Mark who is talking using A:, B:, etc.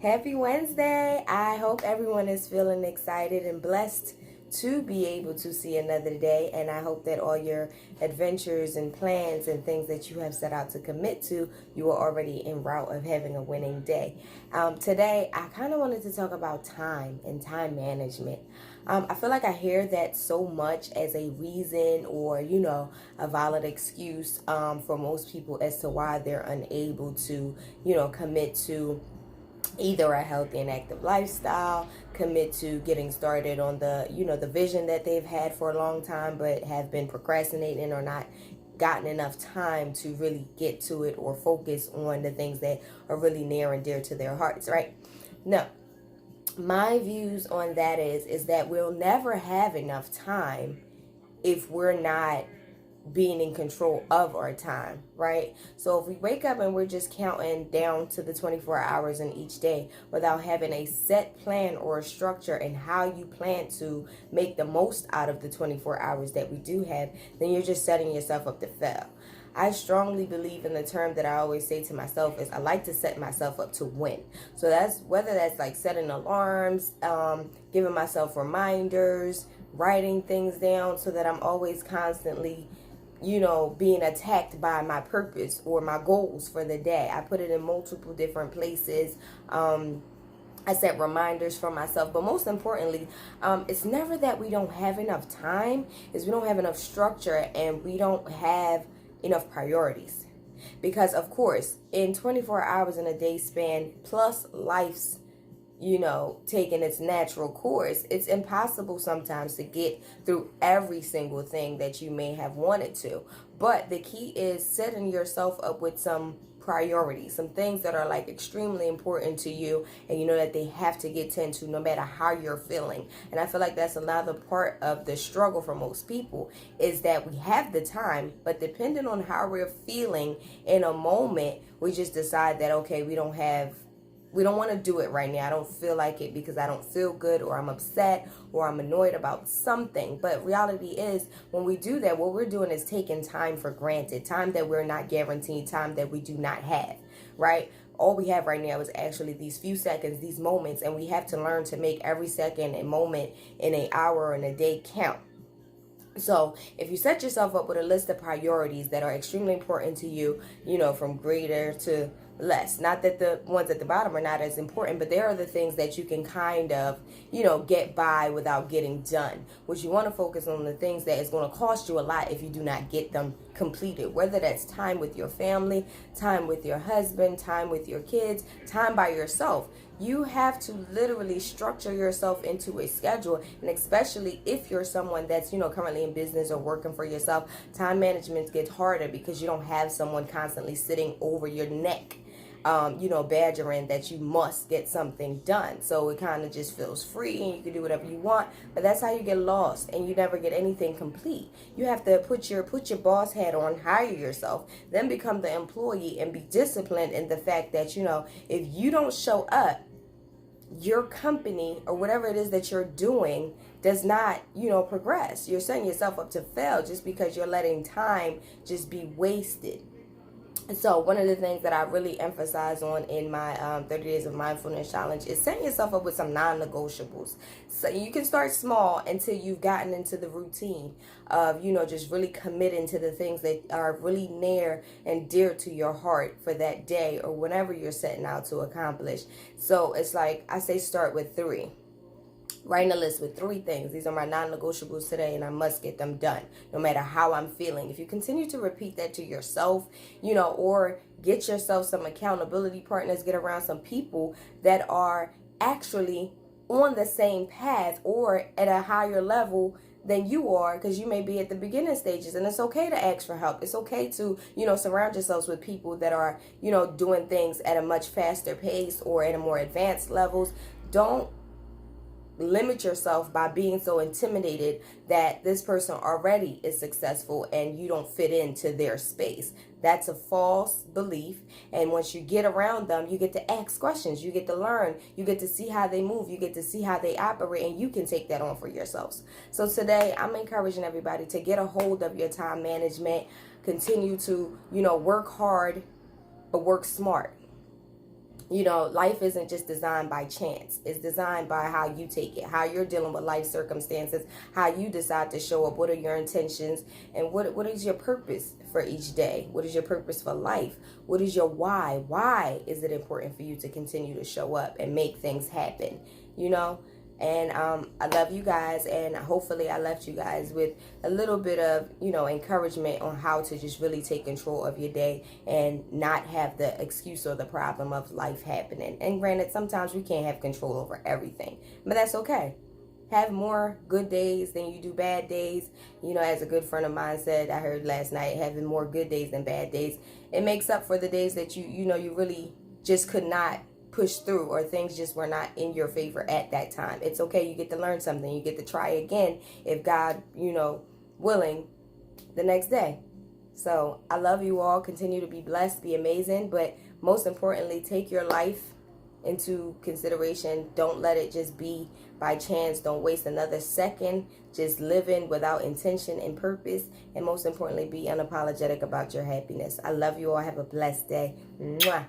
A: Happy Wednesday. I hope everyone is feeling excited and blessed to be able to see another day. And I hope that all your adventures and plans and things that you have set out to commit to, you are already en route of having a winning day. Today, I kind of wanted to talk about time and time management. I feel like I hear that so much as a reason or, a valid excuse for most people as to why they're unable to, commit to either a healthy and active lifestyle, commit to getting started on the vision that they've had for a long time but have been procrastinating or not gotten enough time to really get to it or focus on the things that are really near and dear to their hearts, right? No. My views on that is that we'll never have enough time if we're not being in control of our time, right? So if we wake up and we're just counting down to the 24 hours in each day without having a set plan or a structure and how you plan to make the most out of the 24 hours that we do have, then you're just setting yourself up to fail. I strongly believe in the term that I always say to myself is I like to set myself up to win. So that's whether that's like setting alarms, giving myself reminders, writing things down so that I'm always constantly being attacked by my purpose or my goals for the day. I put it in multiple different places. I set reminders for myself, but most importantly, it's never that we don't have enough time, it's we don't have enough structure and we don't have enough priorities. Because of course, in 24 hours in a day span, plus life's taking its natural course, it's impossible sometimes to get through every single thing that you may have wanted to. But the key is setting yourself up with some priorities, some things that are like extremely important to you, and you know that they have to get tend to no matter how you're feeling. And I feel like that's another part of the struggle for most people is that we have the time, but depending on how we're feeling in a moment, we just decide that okay, we don't want to do it right now. I don't feel like it because I don't feel good or I'm upset or I'm annoyed about something. But reality is when we do that, what we're doing is taking time for granted, time that we're not guaranteed, time that we do not have, right? All we have right now is actually these few seconds, these moments, and we have to learn to make every second and moment in an hour or in a day count. So if you set yourself up with a list of priorities that are extremely important to you, from greater to less, not that the ones at the bottom are not as important, but there are the things that you can kind of, get by without getting done. Which you want to focus on the things that is going to cost you a lot if you do not get them completed, whether that's time with your family, time with your husband, time with your kids, time by yourself. You have to literally structure yourself into a schedule, and especially if you're someone that's currently in business or working for yourself, time management gets harder because you don't have someone constantly sitting over your neck, badgering that you must get something done. So it kind of just feels free and you can do whatever you want, but that's how you get lost and you never get anything complete. You have to put your boss hat on, hire yourself, then become the employee and be disciplined in the fact that if you don't show up, your company or whatever it is that you're doing does not progress. You're setting yourself up to fail just because you're letting time just be wasted. So one of the things that I really emphasize on in my 30 Days of Mindfulness Challenge is setting yourself up with some non-negotiables. So you can start small until you've gotten into the routine of, just really committing to the things that are really near and dear to your heart for that day or whatever you're setting out to accomplish. So it's like I say start with 3. Writing a list with 3 things. These are my non-negotiables today and I must get them done no matter how I'm feeling. If you continue to repeat that to yourself, or get yourself some accountability partners, get around some people that are actually on the same path or at a higher level than you are, because you may be at the beginning stages, and it's okay to ask for help. It's okay to, surround yourselves with people that are, doing things at a much faster pace or at a more advanced levels. Don't limit yourself by being so intimidated that this person already is successful and you don't fit into their space. That's a false belief. And once you get around them, you get to ask questions, you get to learn, you get to see how they move, you get to see how they operate, and you can take that on for yourselves. So today I'm encouraging everybody to get a hold of your time management, continue to, work hard, but work smart. You know, life isn't just designed by chance. It's designed by how you take it, how you're dealing with life circumstances, how you decide to show up, what are your intentions, and what is your purpose for each day? What is your purpose for life? What is your why? Why is it important for you to continue to show up and make things happen? You know? And I love you guys, and hopefully I left you guys with a little bit of, you know, encouragement on how to just really take control of your day and not have the excuse or the problem of life happening. And granted, sometimes we can't have control over everything, but that's okay. Have more good days than you do bad days. You know, as a good friend of mine said, I heard last night, having more good days than bad days, it makes up for the days that you really just could not push through, or things just were not in your favor at that time. It's okay. You get to learn something. You get to try again, if God, willing, the next day. So I love you all. Continue to be blessed, be amazing, but most importantly, take your life into consideration. Don't let it just be by chance. Don't waste another second just living without intention and purpose. And most importantly, be unapologetic about your happiness. I love you all. Have a blessed day. Mwah.